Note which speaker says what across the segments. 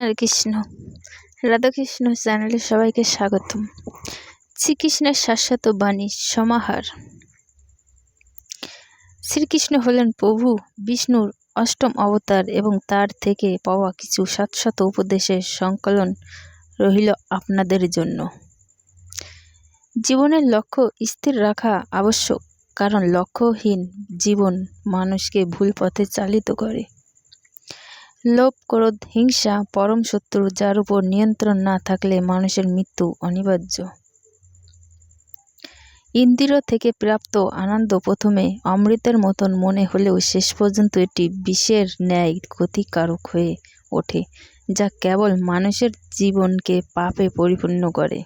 Speaker 1: হরে কৃষ্ণ। রাধাকৃষ্ণ চ্যানেলে সবাইকে স্বাগতম। শ্রীকৃষ্ণের শাশ্বত বাণী সমাহার। শ্রীকৃষ্ণ হলেন প্রভু বিষ্ণুর অষ্টম অবতার এবং তার থেকে পাওয়া কিছু শাশ্বত উপদেশের সংকলন রহিল আপনাদের জন্য। জীবনের লক্ষ্য স্থির রাখা আবশ্যক, কারণ লক্ষ্যহীন জীবন মানুষকে ভুল পথে চালিত করে। লোভ, ক্রোধ, হিংসা পরম শত্রু, যার উপর নিয়ন্ত্রণ না থাকলে মানুষের মৃত্যু অনিবার্য। ইন্দ্রিয় থেকে প্রাপ্ত আনন্দ প্রথমে অমৃতের মতন মনে হলেও শেষ পর্যন্ত এটি বিষের ন্যায় ক্ষতিকারক হয়ে ওঠে, যা কেবল মানুষের জীবনকে পাপে পরিপূর্ণ করে।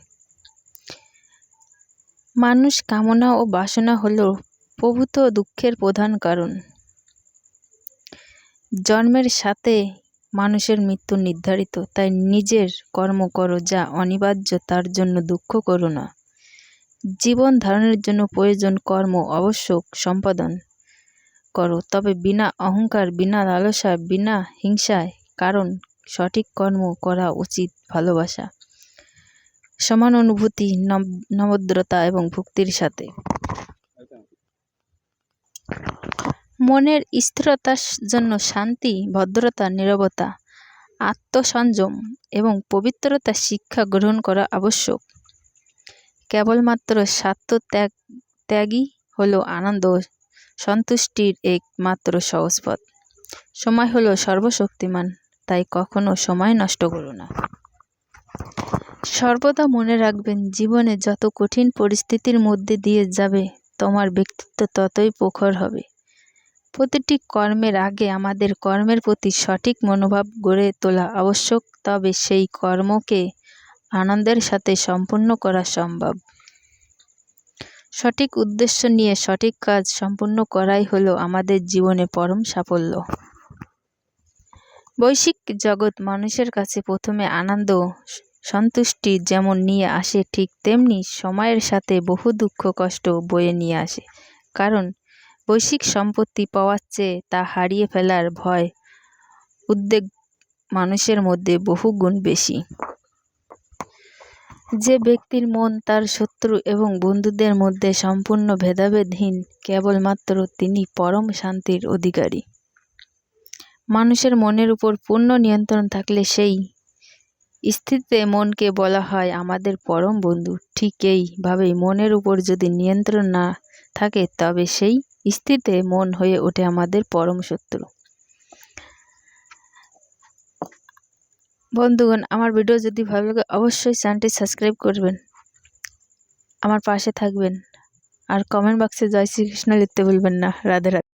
Speaker 1: মানুষ কামনা ও বাসনা হল প্রভূত দুঃখের প্রধান কারণ। জন্মের সাথে মানুষের মৃত্যু নির্ধারিত, তাই নিজের কর্ম করো যা অনিবার্য, তার জন্য দুঃখ করো না। জীবন ধারণের জন্য প্রয়োজন কর্ম আবশ্যক সম্পাদন করো, তবে বিনা অহংকার, বিনা লালসা, বিনা হিংসায়, কারণ সঠিক কর্ম করা উচিত ভালোবাসা, সমান অনুভূতি, নম্রতা এবং ভক্তির সাথে। মনের স্থিরতার জন্য শান্তি, ভদ্রতা, নীরবতা, আত্মসংযম এবং পবিত্রতার শিক্ষা গ্রহণ করা আবশ্যক। কেবলমাত্র স্বার্থ ত্যাগই হলো আনন্দ সন্তুষ্টির একমাত্র সহজ পথ। সময় হলো সর্বশক্তিমান, তাই কখনো সময় নষ্ট করো না। সর্বদা মনে রাখবেন, জীবনে যত কঠিন পরিস্থিতির মধ্যে দিয়ে যাবে, তোমার ব্যক্তিত্ব ততই প্রখর হবে। প্রতিটি কর্মের আগে আমাদের কর্মের প্রতি সঠিক মনোভাব গড়ে তোলা আবশ্যক, তবে সেই কর্মকে আনন্দের সাথে সম্পূর্ণ করা সম্ভব। সঠিক উদ্দেশ্য নিয়ে সঠিক কাজ সম্পূর্ণ করাই হলো আমাদের জীবনে পরম সাফল্য। বৈশ্বিক জগৎ মানুষের কাছে প্রথমে আনন্দ সন্তুষ্টি যেমন নিয়ে আসে, ঠিক তেমনি সময়ের সাথে বহু দুঃখ কষ্ট বয়ে নিয়ে আসে, কারণ বৈশ্বিক সম্পত্তি পাওয়ার চেয়ে তা হারিয়ে ফেলার ভয় উদ্বেগ মানুষের মধ্যে বহু গুণ বেশি। যে ব্যক্তির মন তার শত্রু এবং বন্ধুদের মধ্যে সম্পূর্ণ ভেদাভেদহীন, কেবলমাত্র তিনি পরম শান্তির অধিকারী। মানুষের মনের উপর পূর্ণ নিয়ন্ত্রণ থাকলে সেই স্থিতিতে মনকে বলা হয় আমাদের পরম বন্ধু। ঠিক এইভাবেই মনের উপর যদি নিয়ন্ত্রণ না থাকে, তবে সেই স্থিতিতে মন হয়ে ওঠে আমাদের পরম শত্রু। বন্ধুগণ, আমার ভিডিও যদি ভালো লাগে অবশ্যই চ্যানেলটি সাবস্ক্রাইব করবেন, আমার পাশে থাকবেন, আর কমেন্ট বক্সে জয় শ্রীকৃষ্ণ লিখতে ভুলবেন না। রাধে রাধে।